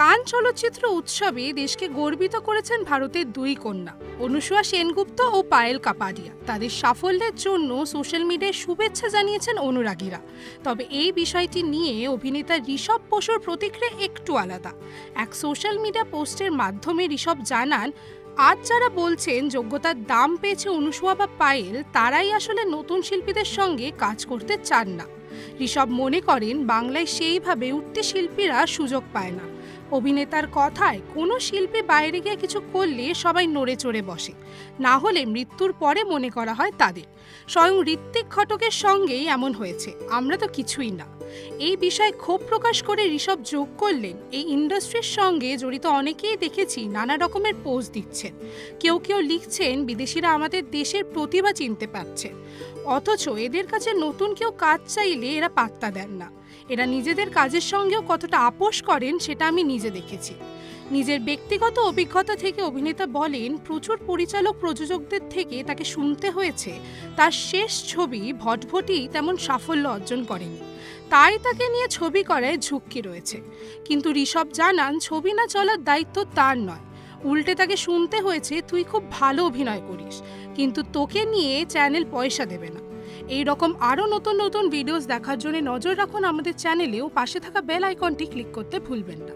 কান চলচ্চিত্র উৎসবে দেশকে গর্বিত করেছেন ভারতের দুই কন্যা অনুসুয়া সেনগুপ্ত ও পায়েল কাপাডিয়া। তাদের সাফল্যের জন্য সোশ্যাল মিডিয়ায় শুভেচ্ছা জানিয়েছেন অনুরাগীরা। তবে এই বিষয়টি নিয়ে অভিনেতা ঋষভ বসুর প্রতিক্রিয়া একটু আলাদা। এক সোশ্যাল মিডিয়া পোস্টের মাধ্যমে ঋষভ জানান, আজ যারা বলছেন যোগ্যতার দাম পেয়েছে অনুসুয়া বা পায়েল, তারাই আসলে নতুন শিল্পীদের সঙ্গে কাজ করতে চান না। ঋষভ মনে করেন বাংলায় সেইভাবে উঠতি শিল্পীরা সুযোগ পায় না। অভিনেতার কথায়, কোনো শিল্পী বাইরে গিয়ে কিছু করলে সবাই নড়ে চড়ে বসে, না হলে মৃত্যুর পরে মনে করা হয় তাদের। স্বয়ং ঋত্বিক ঘটকের সঙ্গেই এমন হয়েছে, আমরা তো কিছুই না। এই বিষয়ে ক্ষোভ প্রকাশ করে ঋষভ যোগ করলেন, এই ইন্ডাস্ট্রির সঙ্গে জড়িত অনেকেই দেখেছি নানা রকমের পোস্ট দিচ্ছেন। কেউ কেউ লিখছেন বিদেশিরা আমাদের দেশের প্রতিভা চিনতে পারছে, অথচ এদের কাছে নতুন কেউ কাজ চাইলে এরা পাত্তা দেন না। এরা নিজেদের কাজের সঙ্গেও কতটা আপোষ করেন সেটা আমি নিজে দেখেছি। নিজের ব্যক্তিগত অভিজ্ঞতা থেকে অভিনেতা বলেন, প্রচুর পরিচালক প্রযোজকদের থেকে তাকে শুনতে হয়েছে তার শেষ ছবি ভটভটি তেমন সাফল্য অর্জন করেনি, তাই তাকে নিয়ে ছবি করায় ঝুঁকি রয়েছে। কিন্তু ঋষভ জানান, ছবি না চলার দায়িত্ব তার নয়, উল্টে তাকে শুনতে হয়েছে তুই খুব ভালো অভিনয় করিস, কিন্তু তোকে নিয়ে চ্যানেল পয়সা দেবে না। এই রকম আরও নতুন নতুন ভিডিওস দেখার জন্য নজর রাখুন আমাদের চ্যানেলে ও পাশে থাকা বেল আইকনটি ক্লিক করতে ভুলবেন না।